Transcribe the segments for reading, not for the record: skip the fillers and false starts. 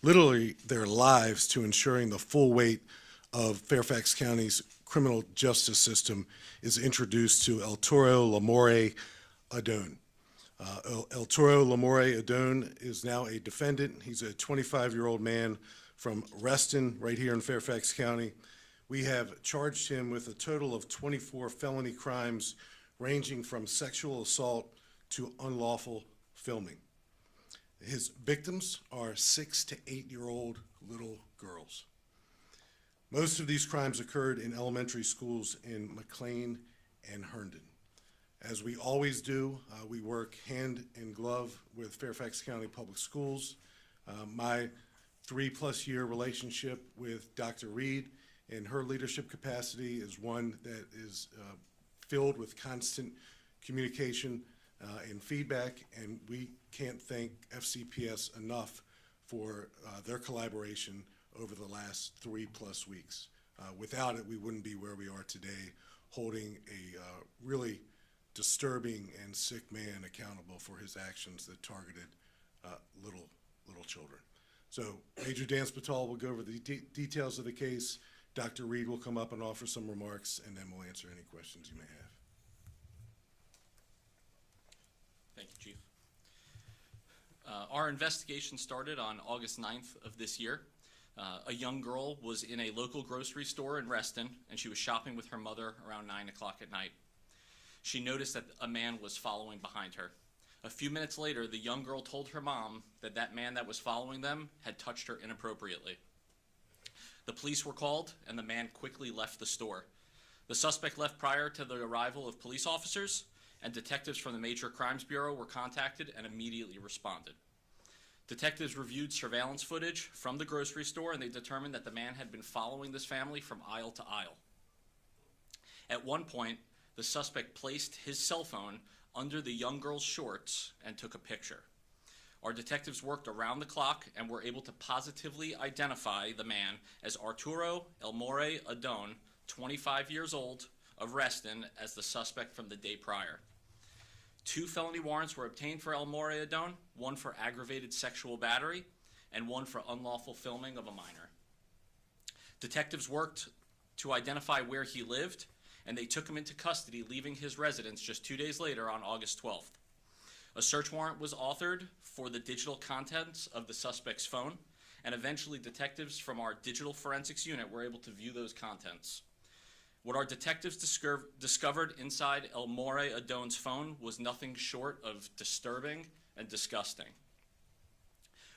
literally their lives to ensuring the full weight of Fairfax County's criminal justice system is introduced to El Toro Lamore Adone. El Toro Lamore Adone is now a defendant. He's a 25-year-old man from Reston, right here in Fairfax County. We have charged him with a total of 24 felony crimes, ranging from sexual assault to unlawful filming. His victims are 6 to 8-year-old little girls. Most of these crimes occurred in elementary schools in McLean and Herndon. As we always do, we work hand in glove with Fairfax County Public Schools. My 3+ year relationship with Dr. Reed in her leadership capacity is one that is filled with constant communication and feedback, and we can't thank FCPS enough for their collaboration over the last 3+ weeks. Without it, we wouldn't be where we are today, holding a really disturbing and sick man accountable for his actions that targeted little children. So Major Dan Spital will go over the details of the case. Dr. Reed will come up and offer some remarks, and then we'll answer any questions you may have. Thank you, Chief. Our investigation started on August 9th of this year. A young girl was in a local grocery store in Reston, and she was shopping with her mother around 9 o'clock at night. She noticed that a man was following behind her. A few minutes later, the young girl told her mom that that man that was following them had touched her inappropriately. The police were called, and the man quickly left the store. The suspect left prior to the arrival of police officers, and detectives from the Major Crimes Bureau were contacted and immediately responded. Detectives reviewed surveillance footage from the grocery store, and they determined that the man had been following this family from aisle to aisle. At one point, the suspect placed his cell phone under the young girl's shorts and took a picture. Our detectives worked around the clock and were able to positively identify the man as Arturo Elmore Adone, 25 years old, of Reston, as the suspect from the day prior. 2 felony warrants were obtained for Elmore Adone, one for aggravated sexual battery and one for unlawful filming of a minor. Detectives worked to identify where he lived, and they took him into custody, leaving his residence just 2 days later on August 12th. A search warrant was authored for the digital contents of the suspect's phone, and eventually detectives from our digital forensics unit were able to view those contents. What our detectives discovered inside Elmore Adone's phone was nothing short of disturbing and disgusting.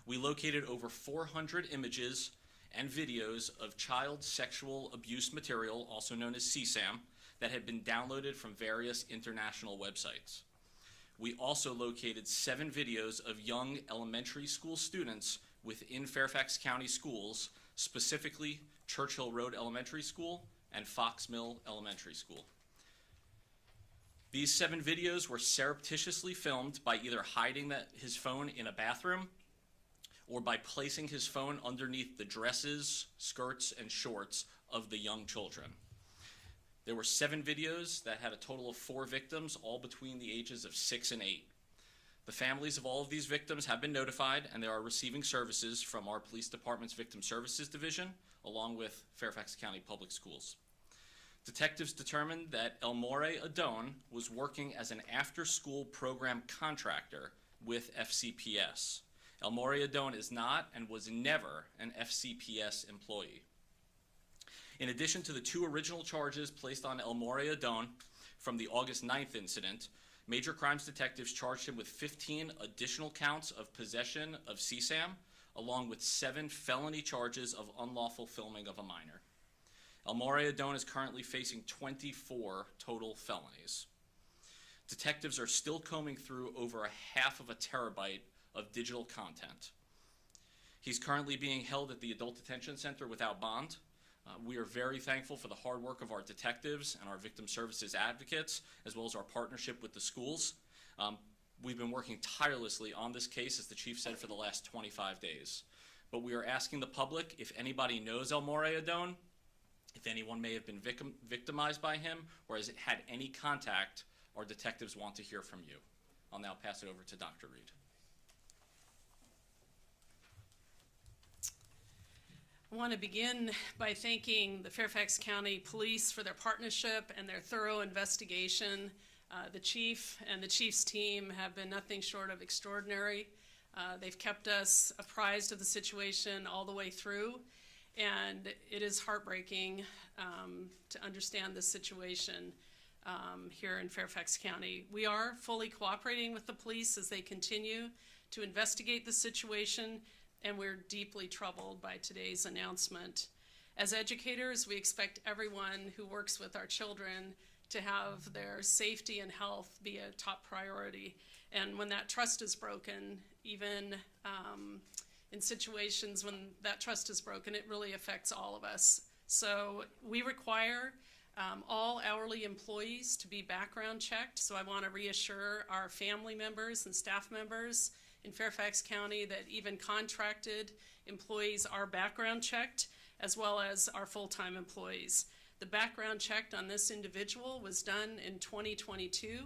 We located over 400 images and videos of child sexual abuse material, also known as CSAM, that had been downloaded from various international websites. We also located 7 videos of young elementary school students within Fairfax County schools, specifically Churchill Road Elementary School and Fox Mill Elementary School. These 7 videos were surreptitiously filmed by either hiding his phone in a bathroom or by placing his phone underneath the dresses, skirts, and shorts of the young children. There were 7 videos that had a total of 4 victims, all between the ages of 6 and 8. The families of all of these victims have been notified, and they are receiving services from our police department's Victim Services Division, along with Fairfax County Public Schools. Detectives determined that Elmore Adone was working as an after-school program contractor with FCPS. Elmore Adone is not and was never an FCPS employee. In addition to the 2 original charges placed on Elmore Adone from the August 9th incident, Major Crimes detectives charged him with 15 additional counts of possession of CSAM, along with 7 felony charges of unlawful filming of a minor. Elmore Adone is currently facing 24 total felonies. Detectives are still combing through over 1/2 terabyte of digital content. He's currently being held at the Adult Detention Center without bond. We are very thankful for the hard work of our detectives and our victim services advocates, as well as our partnership with the schools. We've been working tirelessly on this case, as the chief said, for the last 25 days. But we are asking the public, if anybody knows Elmore Adone, if anyone may have been victimized by him or has had any contact, our detectives want to hear from you. I'll now pass it over to Dr. Reed. I want to begin by thanking the Fairfax County Police for their partnership and their thorough investigation. The chief and the chief's team have been nothing short of extraordinary. They've kept us apprised of the situation all the way through, and it is heartbreaking to understand this situation here in Fairfax County. We are fully cooperating with the police as they continue to investigate the situation, and we're deeply troubled by today's announcement. As educators, we expect everyone who works with our children to have their safety and health be a top priority. And when that trust is broken, even in situations when that trust is broken, it really affects all of us. So we require all hourly employees to be background checked. So I want to reassure our family members and staff members in Fairfax County that even contracted employees are background checked, as well as our full-time employees. The background check on this individual was done in 2022,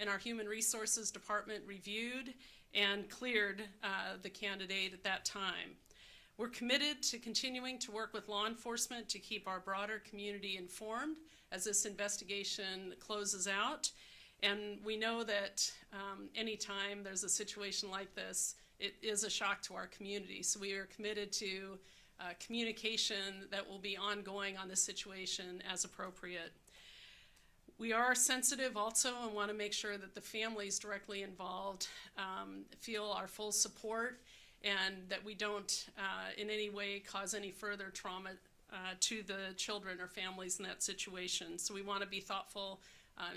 and our Human Resources Department reviewed and cleared the candidate at that time. We're committed to continuing to work with law enforcement to keep our broader community informed as this investigation closes out. And we know that anytime there's a situation like this, it is a shock to our community. So we are committed to communication that will be ongoing on this situation as appropriate. We are sensitive also and want to make sure that the families directly involved feel our full support and that we don't in any way cause any further trauma to the children or families in that situation. So we want to be thoughtful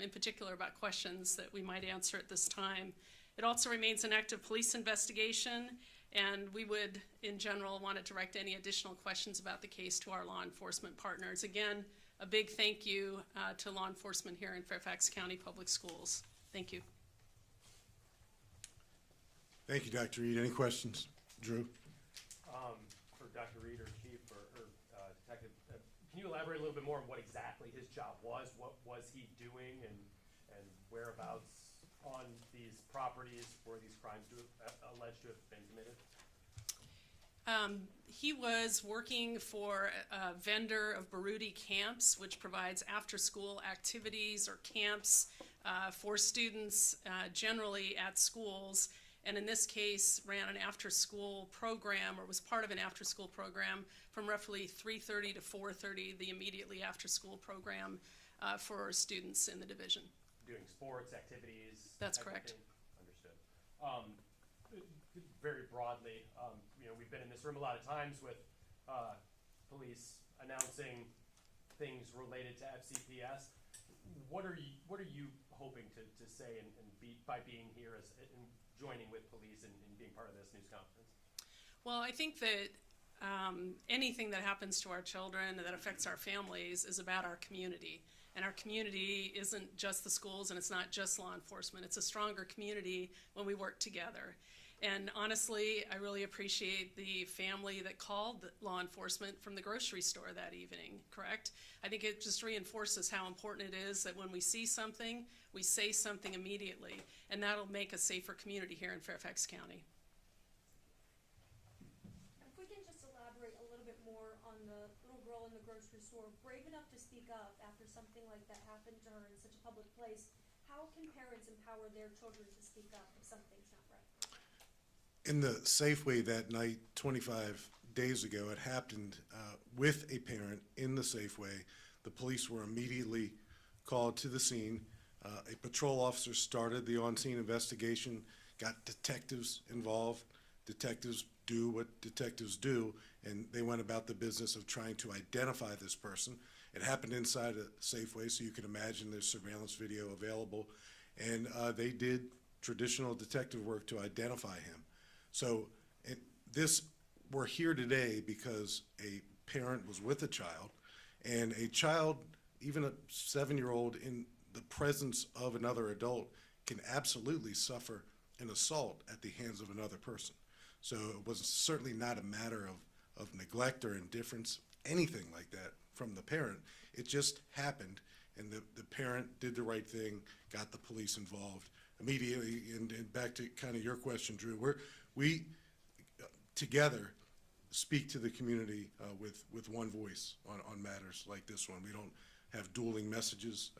in particular about questions that we might answer at this time. It also remains an active police investigation, and we would, in general, want to direct any additional questions about the case to our law enforcement partners. Again, a big thank you to law enforcement here in Fairfax County Public Schools. Thank you. Thank you, Dr. Reed. Any questions? Drew? For Dr. Reed or Chief or Detective, can you elaborate a little bit more on what exactly his job was? What was he doing and whereabouts on these properties where these crimes alleged to have been committed? He was working for a vendor of Baruti Camps, which provides after-school activities or camps for students generally at schools. And in this case, ran an after-school program, or was part of an after-school program from roughly 3:30 to 4:30, the immediately after-school program for students in the division. Doing sports, activities? That's correct. Understood. Very broadly, we've been in this room a lot of times with police announcing things related to FCPS. What are you hoping to say by being here and joining with police and being part of this news conference? Well, I think that anything that happens to our children that affects our families is about our community. And our community isn't just the schools, and it's not just law enforcement. It's a stronger community when we work together. And honestly, I really appreciate the family that called law enforcement from the grocery store that evening, correct? I think it just reinforces how important it is that when we see something, we say something immediately, and that'll make a safer community here in Fairfax County. If we can just elaborate a little bit more on the little girl in the grocery store, brave enough to speak up after something like that happened to her in such a public place. How can parents empower their children to speak up if something's not right? In the Safeway that night, 25 days ago, it happened with a parent in the Safeway. The police were immediately called to the scene. A patrol officer started the on-scene investigation, got detectives involved. Detectives do what detectives do, and they went about the business of trying to identify this person. It happened inside a Safeway, so you can imagine there's surveillance video available, and they did traditional detective work to identify him. So we're here today because a parent was with a child, and a child, even a 7-year-old, in the presence of another adult can absolutely suffer an assault at the hands of another person. So it was certainly not a matter of neglect or indifference, anything like that from the parent. It just happened, and the parent did the right thing, got the police involved immediately. And back to kind of your question, Drew, we together speak to the community with one voice on matters like this one. We don't have dueling messages.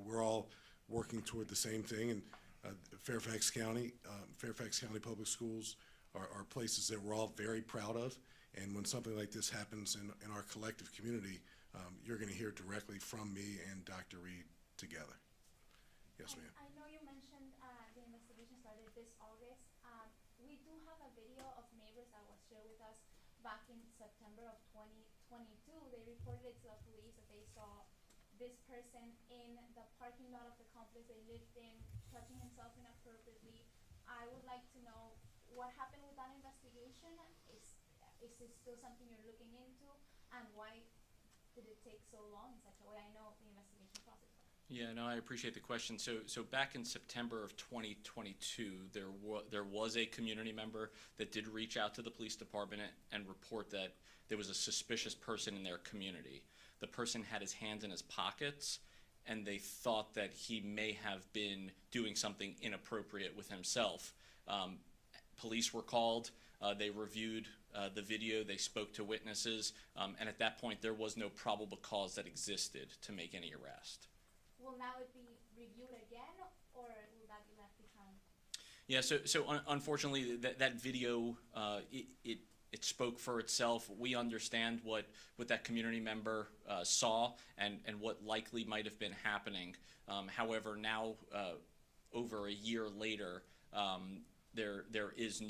We're all working toward the same thing, and Fairfax County Public Schools are places that we're all very proud of. And when something like this happens in our collective community, you're going to hear directly from me and Dr. Reed together. Yes, ma'am. I know you mentioned the investigation started this August. We do have a video of neighbors that was shared with us back in September of 2022. They reported it to the police that they saw this person in the parking lot of the complex they lived in, touching himself inappropriately. I would like to know what happened with that investigation. Is this still something you're looking into, and why did it take so long in such a way? I know the investigation process. Yeah, no, I appreciate the question. So back in September of 2022, there was a community member that did reach out to the police department and report that there was a suspicious person in their community. The person had his hands in his pockets, and they thought that he may have been doing something inappropriate with himself. Police were called. They reviewed the video. They spoke to witnesses, and at that point, there was no probable cause that existed to make any arrest. Will now it be reviewed again, or will that be left behind? Yeah, so unfortunately, that video, it spoke for itself. We understand what that community member saw and what likely might have been happening. However, now, over a year later, there is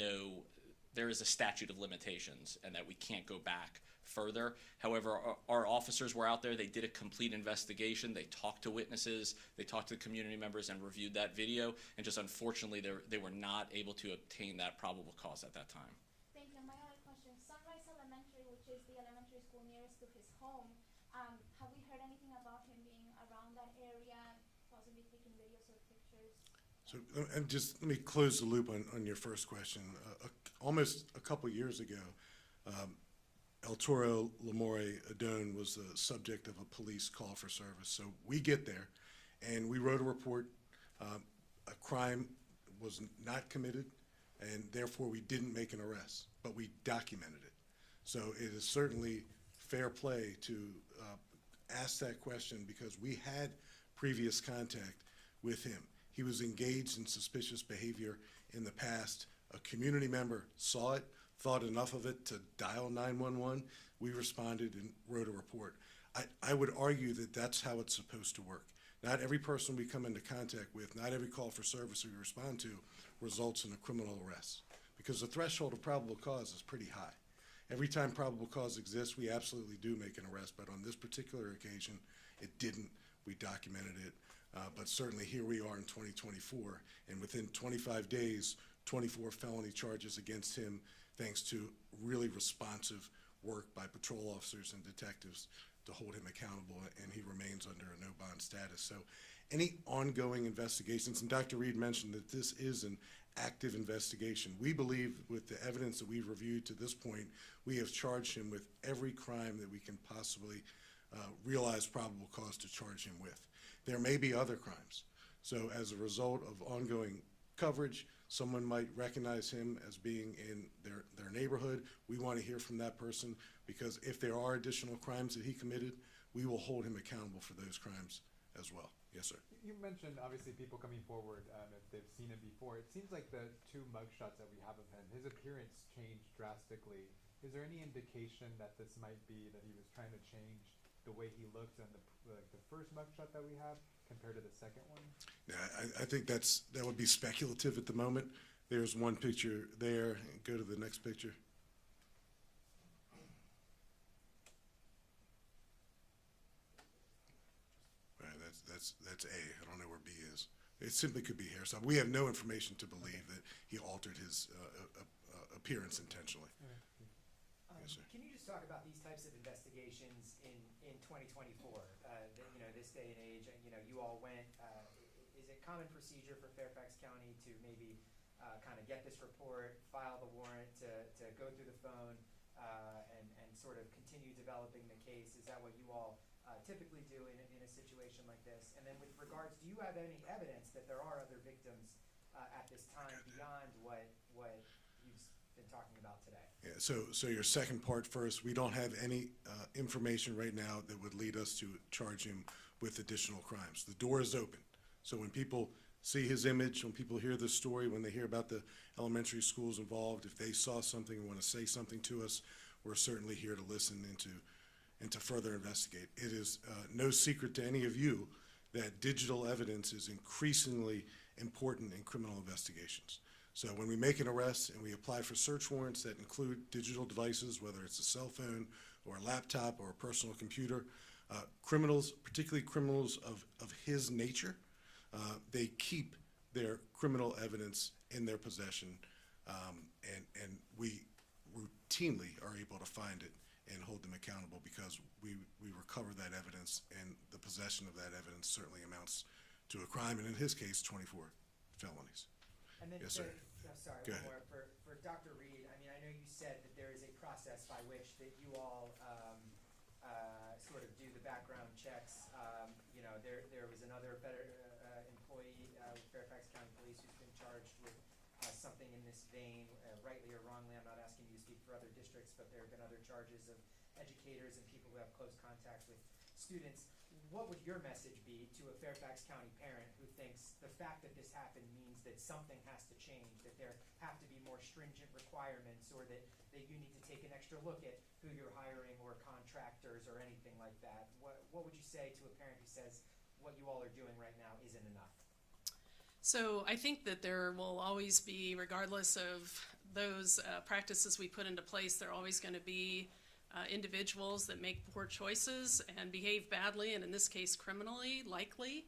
a statute of limitations, and that we can't go back further. However, our officers were out there. They did a complete investigation. They talked to witnesses. They talked to community members and reviewed that video. And just unfortunately, they were not able to obtain that probable cause at that time. Thank you. My other question, Sunrise Elementary, which is the elementary school nearest to his home, have we heard anything about him being around that area, possibly taking videos or pictures? So and just let me close the loop on your first question. Almost a couple years ago, El Toro Lamore Adone was the subject of a police call for service. So we get there, and we wrote a report. A crime was not committed, and therefore we didn't make an arrest, but we documented it. So it is certainly fair play to ask that question, because we had previous contact with him. He was engaged in suspicious behavior in the past. A community member saw it, thought enough of it to dial 911. We responded and wrote a report. I would argue that that's how it's supposed to work. Not every person we come into contact with, not every call for service we respond to results in a criminal arrest, because the threshold of probable cause is pretty high. Every time probable cause exists, we absolutely do make an arrest, but on this particular occasion, it didn't. We documented it, but certainly here we are in 2024, and within 25 days, 24 felony charges against him, thanks to really responsive work by patrol officers and detectives to hold him accountable, and he remains under a no-bond status. So any ongoing investigations, and Dr. Reed mentioned that this is an active investigation. We believe with the evidence that we've reviewed to this point, we have charged him with every crime that we can possibly realize probable cause to charge him with. There may be other crimes. So as a result of ongoing coverage, someone might recognize him as being in their neighborhood. We want to hear from that person, because if there are additional crimes that he committed, we will hold him accountable for those crimes as well. Yes, sir. You mentioned obviously people coming forward if they've seen him before. It seems like the two mugshots that we have of him, his appearance changed drastically. Is there any indication that this might be that he was trying to change the way he looked in the first mugshot that we have compared to the second one? Yeah, I think that would be speculative at the moment. There's one picture there. Go to the next picture. Right, that's A. I don't know where B is. It simply could be hairstyle. We have no information to believe that he altered his appearance intentionally. Yes, sir. Can you just talk about these types of investigations in 2024? This day and age, you all went, is it common procedure for Fairfax County to maybe kind of get this report, file the warrant, to go through the phone and sort of continue developing the case? Is that what you all typically do in a situation like this? And then with regards, do you have any evidence that there are other victims at this time beyond what you've been talking about today? Yeah, so your second part first, we don't have any information right now that would lead us to charge him with additional crimes. The door is open. So when people see his image, when people hear this story, when they hear about the elementary schools involved, if they saw something and want to say something to us, we're certainly here to listen and to further investigate. It is no secret to any of you that digital evidence is increasingly important in criminal investigations. So when we make an arrest and we apply for search warrants that include digital devices, whether it's a cell phone or a laptop or a personal computer, criminals, particularly criminals of his nature, they keep their criminal evidence in their possession, and we routinely are able to find it and hold them accountable because we recover that evidence, and the possession of that evidence certainly amounts to a crime, and in his case, 24 felonies. And then, Yes, sir. Sorry, Go one ahead. more. For Dr. Reed, I mean, I know you said that there is a process by which that you all sort of do the background checks. You know, there was another employee with Fairfax County Police who's been charged with something in this vein, rightly or wrongly. I'm not asking you to speak for other districts, but there have been other charges of educators and people who have close contact with students. What would your message be to a Fairfax County parent who thinks the fact that this happened means that something has to change, that there have to be more stringent requirements, or that you need to take an extra look at who you're hiring or contractors or anything like that? What would you say to a parent who says what you all are doing right now isn't enough? So I think that there will always be, regardless of those practices we put into place, there are always going to be individuals that make poor choices and behave badly, and in this case criminally, likely.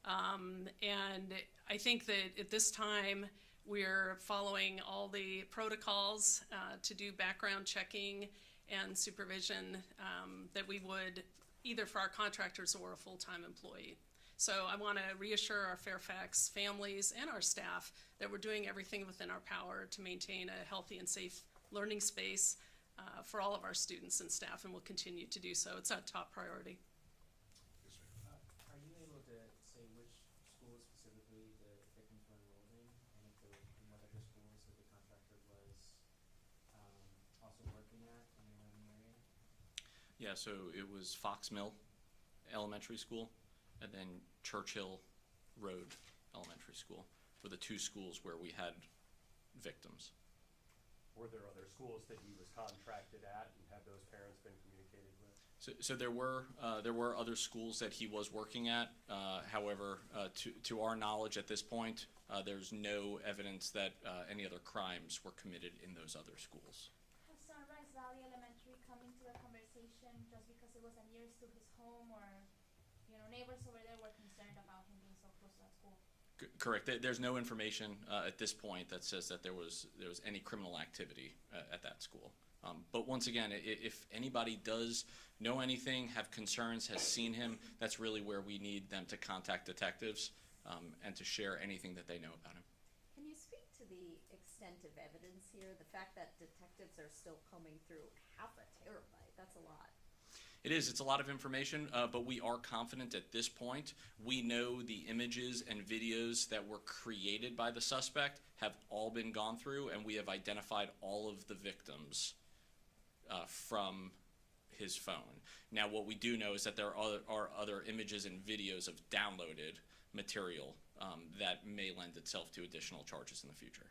And I think that at this time we're following all the protocols to do background checking and supervision that we would either for our contractors or a full-time employee. So I want to reassure our Fairfax families and our staff that we're doing everything within our power to maintain a healthy and safe learning space for all of our students and staff, and we'll continue to do so. It's our top priority. Are you able to say which schools specifically the victims were enrolled in, and if there were what other schools that the contractor was also working at in and around the area? Yeah, so it was Fox Mill Elementary School and then Churchill Road Elementary School were the two schools where we had victims. Were there other schools that he was contracted at, and have those parents been communicated with? So there were other schools that he was working at. However, to our knowledge at this point, there's no evidence that any other crimes were committed in those other schools. Has Sunrise Valley Elementary come into the conversation just because it was nearest to his home, or neighbors over there were concerned about him being so close to that school? Correct. There's no information at this point that says that there was any criminal activity at that school. But once again, if anybody does know anything, have concerns, has seen him, that's really where we need them to contact detectives and to share anything that they know about him. Can you speak to the extent of evidence here? The fact that detectives are still combing through half a terabyte, that's a lot. It is. It's a lot of information, but we are confident at this point. We know the images and videos that were created by the suspect have all been gone through, and we have identified all of the victims from his phone. Now, what we do know is that there are other images and videos of downloaded material that may lend itself to additional charges in the future.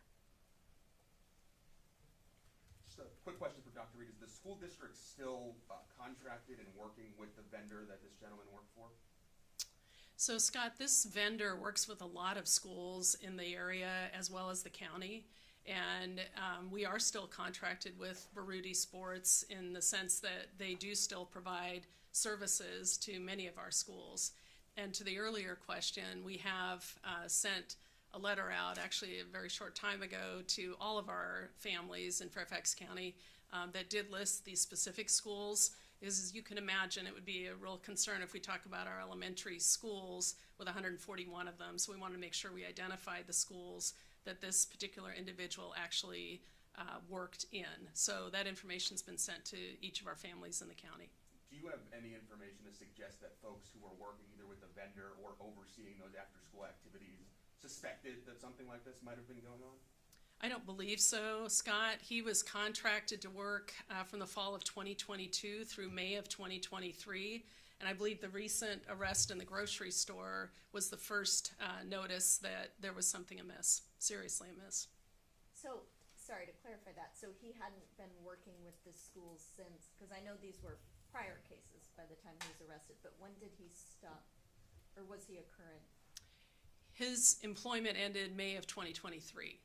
Just a quick question for Dr. Reed. Is the school district still contracted and working with the vendor that this gentleman worked for? So Scott, this vendor works with a lot of schools in the area as well as the county. And we are still contracted with Baruti Sports in the sense that they do still provide services to many of our schools. And to the earlier question, we have sent a letter out actually a very short time ago to all of our families in Fairfax County that did list these specific schools. As you can imagine, it would be a real concern if we talk about our elementary schools with 141 of them. So we want to make sure we identify the schools that this particular individual actually worked in. So that information's been sent to each of our families in the county. Do you have any information to suggest that folks who are working either with the vendor or overseeing those after-school activities suspected that something like this might have been going on? I don't believe so, Scott. He was contracted to work from the fall of 2022 through May of 2023. And I believe the recent arrest in the grocery store was the first notice that there was something amiss, seriously amiss. So, sorry to clarify that, so he hadn't been working with the schools since, because I know these were prior cases by the time he was arrested, but when did he stop? Or was he a current? His employment ended May of 2023.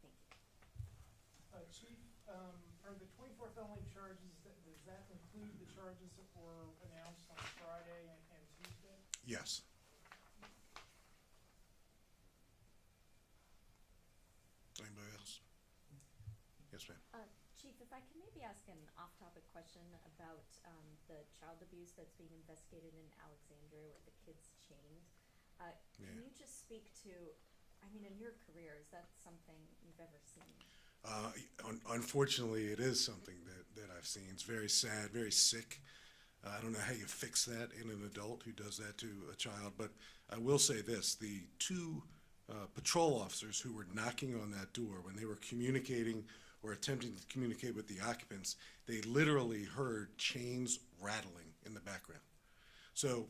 Thank you. Chief, are the 24 felony charges, does that include the charges that were announced on Friday and Tuesday? Yes. Anybody else? Yes, ma'am. Chief, if I can maybe ask an off-topic question about the child abuse that's being investigated in Alexandria where the kid's chained. Can you just speak to, I mean, in your career, is that something you've ever seen? Unfortunately, it is something that I've seen. It's very sad, very sick. I don't know how you fix that in an adult who does that to a child, but I will say this, the two patrol officers who were knocking on that door when they were communicating or attempting to communicate with the occupants, they literally heard chains rattling in the background. So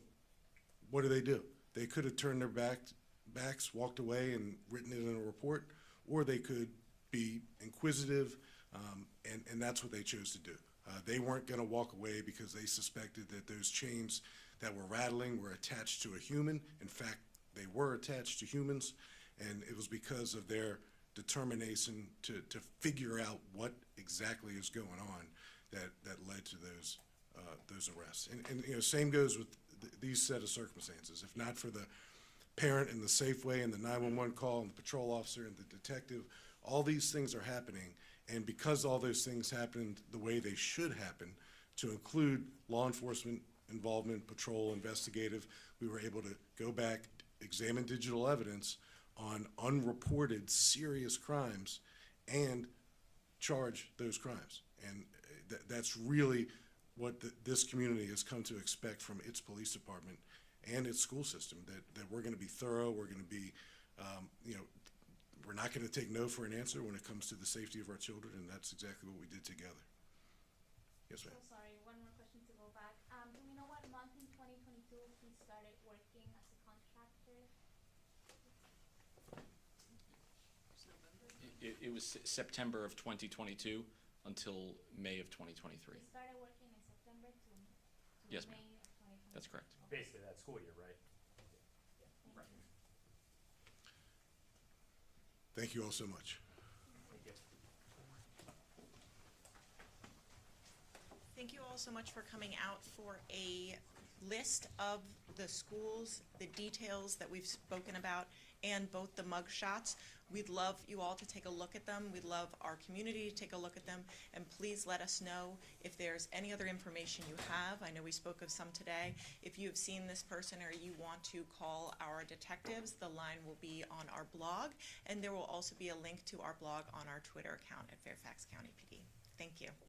what do? They could have turned their backs, walked away and written it in a report, or they could be inquisitive, and that's what they chose to do. They weren't going to walk away because they suspected that those chains that were rattling were attached to a human. In fact, they were attached to humans, and it was because of their determination to figure out what exactly is going on that led to those arrests. And you know, same goes with these set of circumstances. If not for the parent and the Safeway and the 911 call and the patrol officer and the detective, all these things are happening. And because all those things happened the way they should happen, to include law enforcement involvement, patrol, investigative, we were able to go back, examine digital evidence on unreported serious crimes and charge those crimes. And that's really what this community has come to expect from its police department and its school system, that we're going to be thorough, we're going to be, we're not going to take no for an answer when it comes to the safety of our children, and that's exactly what we did together. Yes, ma'am. So sorry, one more question to go back. Do we know what month in 2022 he started working as a contractor? It was September of 2022 until May of 2023. He started working in September to Yes, May ma'am. of 2023. That's correct. Basically that school year, right? Thank you. Thank you all so much. Thank you. Thank you all so much for coming out for a list of the schools, the details that we've spoken about, and both the mug shots. We'd love you all to take a look at them. We'd love our community to take a look at them. And please let us know if there's any other information you have. I know we spoke of some today. If you have seen this person or you want to call our detectives, the line will be on our blog. And there will also be a link to our blog on our Twitter account at Fairfax County PD. Thank you.